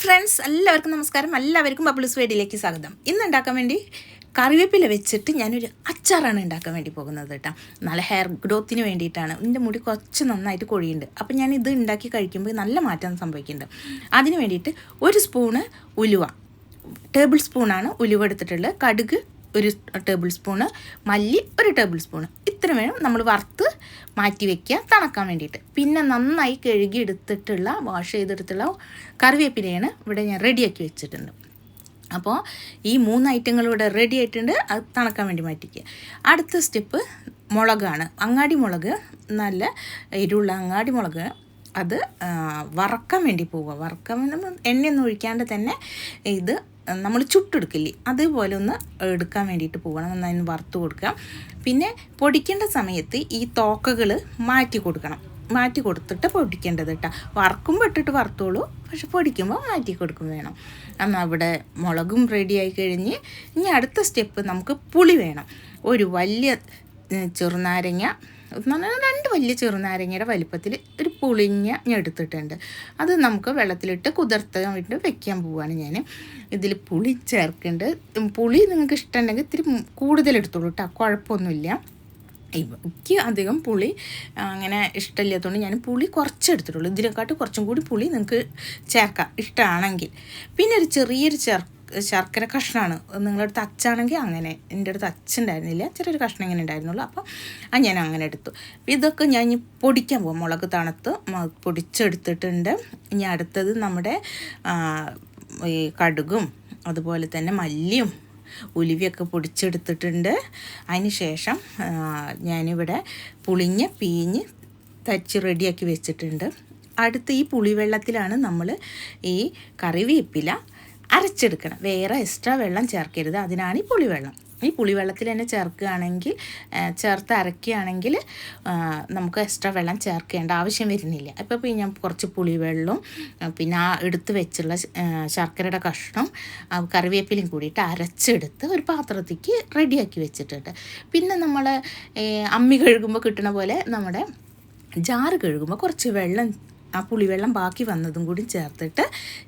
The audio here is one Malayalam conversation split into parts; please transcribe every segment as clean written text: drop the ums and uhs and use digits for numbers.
ഫ്രണ്ട്സ്, എല്ലാവർക്കും നമസ്കാരം. എല്ലാവർക്കും ബബ്ലൂസ് വേഡിയിലേക്ക് സ്വാഗതം. ഇന്ന് ഉണ്ടാക്കാൻ വേണ്ടി കറിവേപ്പില വെച്ചിട്ട് ഞാനൊരു അച്ചാറാണ് ഉണ്ടാക്കാൻ വേണ്ടി പോകുന്നത് കേട്ടോ. നല്ല ഹെയർ ഗ്രോത്തിന് വേണ്ടിയിട്ടാണ്. എൻ്റെ മുടി കുറച്ച് നന്നായിട്ട് കൊഴിയുണ്ട്. അപ്പം ഞാൻ ഇത് ഉണ്ടാക്കി കഴിക്കുമ്പോൾ നല്ല മാറ്റം സംഭവിക്കുന്നുണ്ട്. അതിന് വേണ്ടിയിട്ട് ഒരു സ്പൂണ് ഉലുവ, ടേബിൾ സ്പൂണാണ് ഉലുവ എടുത്തിട്ടുള്ളത്. കടുക് ഒരു ടേബിൾ സ്പൂണ്, മല്ലി ഒരു ടേബിൾ സ്പൂണ്, ഇത്ര വേണം നമ്മൾ വറുത്ത് മാറ്റി വയ്ക്കുക തണക്കാൻ വേണ്ടിയിട്ട്. പിന്നെ നന്നായി കഴുകി എടുത്തിട്ടുള്ള വാഷ് ചെയ്തെടുത്തുള്ള കറിവേപ്പിലയാണ് ഇവിടെ ഞാൻ റെഡിയാക്കി വെച്ചിട്ടുണ്ട്. അപ്പോൾ ഈ 3 ഐറ്റങ്ങൾ ഇവിടെ റെഡി ആയിട്ടുണ്ട്. അത് തണക്കാൻ വേണ്ടി മാറ്റിക്കുക. അടുത്ത സ്റ്റെപ്പ് മുളകാണ്. അങ്ങാടി മുളക്, നല്ല എരിവുള്ള അങ്ങാടി മുളക്. അത് വറക്കാൻ വേണ്ടി പോവുക. വറക്കാൻ എണ്ണയൊന്നും ഒഴിക്കാണ്ട് തന്നെ ഇത് നമ്മൾ ചുട്ടെടുക്കില്ലേ, അതുപോലെ ഒന്ന് എടുക്കാൻ വേണ്ടിയിട്ട് പോകണം. നന്നായി വറുത്ത് കൊടുക്കുക. പിന്നെ പൊടിക്കേണ്ട സമയത്ത് ഈ തോക്കകൾ മാറ്റി കൊടുക്കണം. മാറ്റി കൊടുത്തിട്ട് പൊടിക്കേണ്ടത് കേട്ടോ. വറക്കുമ്പോൾ ഇട്ടിട്ട് വറുത്തോളൂ, പക്ഷെ പൊടിക്കുമ്പോൾ മാറ്റി കൊടുക്കും വേണം. എന്നാൽ അവിടെ മുളകും റെഡിയായി കഴിഞ്ഞ് ഇനി അടുത്ത സ്റ്റെപ്പ് നമുക്ക് പുളി വേണം. ഒരു വലിയ ചെറുനാരങ്ങ, 2 വലിയ ചെറുനാരങ്ങയുടെ വലിപ്പത്തിൽ ഒരു പുളിങ്ങ ഞാൻ എടുത്തിട്ടുണ്ട്. അത് നമുക്ക് വെള്ളത്തിലിട്ട് കുതിർത്താൻ വേണ്ടി വെക്കാൻ പോവുകയാണ് ഞാൻ. ഇതിൽ പുളി ചേർക്കേണ്ടത്, പുളി നിങ്ങൾക്ക് ഇഷ്ടമുണ്ടെങ്കിൽ ഇത്തിരി കൂടുതൽ എടുത്തോളൂ കേട്ടോ, കുഴപ്പമൊന്നുമില്ല. എനിക്ക് അധികം പുളി അങ്ങനെ ഇഷ്ടമില്ലാത്തതുകൊണ്ട് ഞാൻ പുളി കുറച്ചെടുത്തിട്ടുള്ളൂ. ഇതിനെക്കാട്ടും കുറച്ചും കൂടി പുളി നിങ്ങൾക്ക് ചേർക്കാം ഇഷ്ടമാണെങ്കിൽ. പിന്നെ ഒരു ചെറിയൊരു ശർക്കര കഷ്ണമാണ്. നിങ്ങളുടെ അടുത്ത് അച്ചാണെങ്കിൽ അങ്ങനെ, എൻ്റെ അടുത്ത് അച്ചുണ്ടായിരുന്നില്ല, ചെറിയൊരു കഷ്ണം ഇങ്ങനെ ഉണ്ടായിരുന്നുള്ളൂ. അപ്പോൾ ഞാൻ അങ്ങനെ എടുത്തു. ഇതൊക്കെ ഞാൻ ഇനി പൊടിക്കാൻ പോകും. മുളക് തണുത്ത് പൊടിച്ചെടുത്തിട്ടുണ്ട്. ഇനി അടുത്തത് നമ്മുടെ ഈ കടുകും അതുപോലെ തന്നെ മല്ലിയും ഉലുവയൊക്കെ പൊടിച്ചെടുത്തിട്ടുണ്ട്. അതിന് ശേഷം ഞാനിവിടെ പുളിഞ്ഞ് പീഞ്ഞ് തച്ച് റെഡിയാക്കി വെച്ചിട്ടുണ്ട്. അടുത്ത് ഈ പുളിവെള്ളത്തിലാണ് നമ്മൾ ഈ കറിവേപ്പില അരച്ചെടുക്കണം. വേറെ എക്സ്ട്രാ വെള്ളം ചേർക്കരുത്. അതിനാണ് ഈ പുളിവെള്ളം. ഈ പുളിവെള്ളത്തിൽ തന്നെ ചേർത്ത് അരയ്ക്കുകയാണെങ്കിൽ നമുക്ക് എക്സ്ട്രാ വെള്ളം ചേർക്കേണ്ട ആവശ്യം വരുന്നില്ല. അപ്പോൾ ഞാൻ കുറച്ച് പുളിവെള്ളവും പിന്നെ ആ എടുത്ത് വെച്ചുള്ള ശർക്കരയുടെ കഷ്ണം കറിവേപ്പിലയും കൂടിയിട്ട് അരച്ചെടുത്ത് ഒരു പാത്രത്തേക്ക് റെഡിയാക്കി വെച്ചിട്ടുണ്ട്. പിന്നെ നമ്മൾ അമ്മി കഴുകുമ്പോൾ കിട്ടുന്ന പോലെ നമ്മുടെ ജാറ് കഴുകുമ്പോൾ കുറച്ച് വെള്ളം, ആ പുളിവെള്ളം ബാക്കി വന്നതും കൂടി ചേർത്തിട്ട്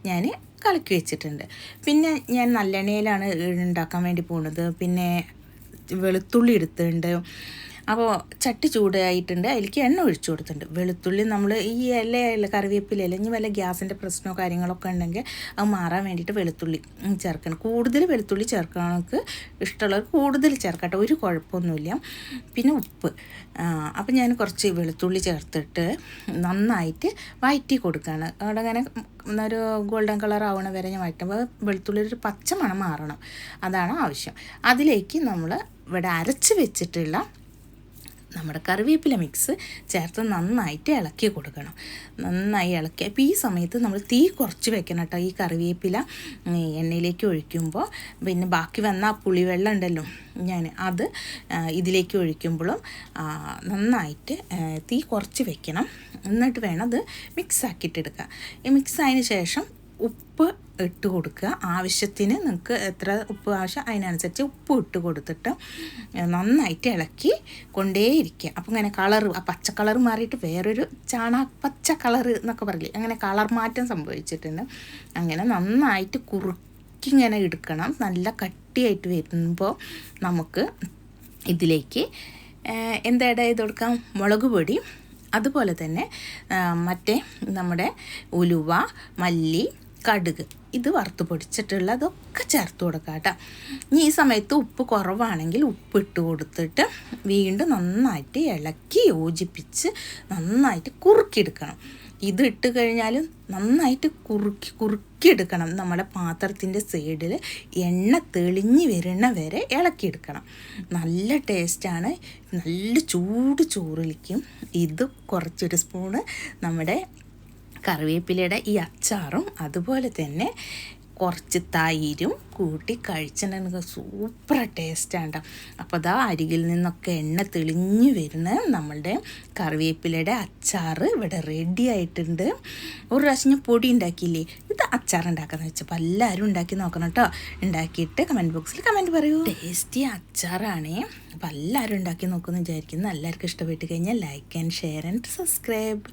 ഞാൻ കലക്കി വെച്ചിട്ടുണ്ട്. പിന്നെ ഞാൻ നല്ലെണ്ണയിലാണ് ഉണ്ടാക്കാൻ വേണ്ടി പോകുന്നത്. പിന്നെ വെളുത്തുള്ളി എടുത്തിട്ടുണ്ട്. അപ്പോൾ ചട്ടി ചൂടായിട്ടുണ്ട്, അതിലേക്ക് എണ്ണ ഒഴിച്ചു കൊടുത്തിട്ടുണ്ട്. വെളുത്തുള്ളി നമ്മൾ ഈ ഇല കറിവേപ്പില ഇനി വല്ല ഗ്യാസിൻ്റെ പ്രശ്നമോ കാര്യങ്ങളൊക്കെ ഉണ്ടെങ്കിൽ അത് മാറാൻ വേണ്ടിയിട്ട് വെളുത്തുള്ളി ചേർക്കണം. കൂടുതൽ വെളുത്തുള്ളി ചേർക്കണക്ക് ഇഷ്ടമുള്ളവർ കൂടുതൽ ചേർക്കട്ടെ, ഒരു കുഴപ്പമൊന്നുമില്ല. പിന്നെ ഉപ്പ്. അപ്പം ഞാൻ കുറച്ച് വെളുത്തുള്ളി ചേർത്തിട്ട് നന്നായിട്ട് വഴറ്റി കൊടുക്കുകയാണ്. അവിടെ അങ്ങനെ ഒരു ഗോൾഡൻ കളർ ആവണ വരെ ഞാൻ വഴറ്റുമ്പോൾ വെളുത്തുള്ളി ഒരു പച്ച മണം മാറണം, അതാണ് ആവശ്യം. അതിലേക്ക് നമ്മൾ ഇവിടെ അരച്ച് വെച്ചിട്ടുള്ള നമ്മുടെ കറിവേപ്പില മിക്സ് ചേർത്ത് നന്നായിട്ട് ഇളക്കി കൊടുക്കണം. നന്നായി ഇളക്കി. അപ്പോൾ ഈ സമയത്ത് നമ്മൾ തീ കുറച്ച് വെക്കണം കേട്ടോ. ഈ കറിവേപ്പില എണ്ണയിലേക്ക് ഒഴിക്കുമ്പോൾ പിന്നെ ബാക്കി വന്ന ആ പുളിവെള്ളം ഉണ്ടല്ലോ, അത് ഇതിലേക്ക് ഒഴിക്കുമ്പോഴും നന്നായിട്ട് തീ കുറച്ച് വെക്കണം. എന്നിട്ട് വേണം അത് മിക്സാക്കിയിട്ടെടുക്കുക. ഈ മിക്സ് ആയതിന് ശേഷം ഉപ്പ് ഇട്ട് കൊടുക്കുക. ആവശ്യത്തിന് നിങ്ങൾക്ക് എത്ര ഉപ്പ് ആവശ്യം അതിനനുസരിച്ച് ഉപ്പ് ഇട്ട് കൊടുത്തിട്ട് നന്നായിട്ട് ഇളക്കി കൊണ്ടേയിരിക്കുക. അപ്പോൾ ഇങ്ങനെ ആ പച്ച കളർ മാറിയിട്ട് വേറൊരു പച്ച കളർ എന്നൊക്കെ പറയില്ലേ, അങ്ങനെ കളർ മാറ്റം സംഭവിച്ചിട്ടുണ്ട്. അങ്ങനെ നന്നായിട്ട് കുറുക്കിങ്ങനെ എടുക്കണം. നല്ല കട്ടിയായിട്ട് വരുമ്പോൾ നമുക്ക് ഇതിലേക്ക് എന്താ ആഡ് ചെയ്ത് കൊടുക്കാം? മുളക് പൊടി, അതുപോലെ തന്നെ മറ്റേ നമ്മുടെ ഉലുവ, മല്ലി, കടുക്, ഇത് വറുത്ത് പൊടിച്ചിട്ടുള്ളതൊക്കെ ചേർത്ത് കൊടുക്കുക കേട്ടോ. ഇനി ഈ സമയത്ത് ഉപ്പ് കുറവാണെങ്കിൽ ഉപ്പ് ഇട്ട് കൊടുത്തിട്ട് വീണ്ടും നന്നായിട്ട് ഇളക്കി യോജിപ്പിച്ച് നന്നായിട്ട് കുറുക്കിയെടുക്കണം. ഇത് ഇട്ട് കഴിഞ്ഞാൽ നന്നായിട്ട് കുറുക്കിയെടുക്കണം. നമ്മുടെ പാത്രത്തിൻ്റെ സൈഡിൽ എണ്ണ തെളിഞ്ഞ് വരുന്ന വരെ ഇളക്കിയെടുക്കണം. നല്ല ടേസ്റ്റാണ്. നല്ല ചൂട് ചോറിലേക്കും ഇത് കുറച്ചൊരു സ്പൂണ് നമ്മുടെ കറിവേപ്പിലയുടെ ഈ അച്ചാറും അതുപോലെ തന്നെ കുറച്ച് തൈരും കൂട്ടി കഴിച്ചിട്ടുണ്ടെങ്കിൽ സൂപ്പർ ടേസ്റ്റാണ്. അപ്പോൾ അതാ അരികിൽ നിന്നൊക്കെ എണ്ണ തെളിഞ്ഞ് വരുന്ന നമ്മളുടെ കറിവേപ്പിലയുടെ അച്ചാർ ഇവിടെ റെഡി ആയിട്ടുണ്ട്. ഒരു പ്രാവശ്യം ഞാൻ പൊടി ഉണ്ടാക്കിയില്ലേ, ഇത് അച്ചാർ ഉണ്ടാക്കാമെന്ന് വെച്ചപ്പോൾ എല്ലാവരും ഉണ്ടാക്കി നോക്കണം കേട്ടോ. ഉണ്ടാക്കിയിട്ട് കമൻറ്റ് ബോക്സിൽ കമൻറ്റ് പറയൂ. ടേസ്റ്റി അച്ചാറാണേ. അപ്പോൾ എല്ലാവരും ഉണ്ടാക്കി നോക്കുമെന്ന് വിചാരിക്കുന്നു. എല്ലാവർക്കും ഇഷ്ടപ്പെട്ട് കഴിഞ്ഞാൽ like and share and subscribe.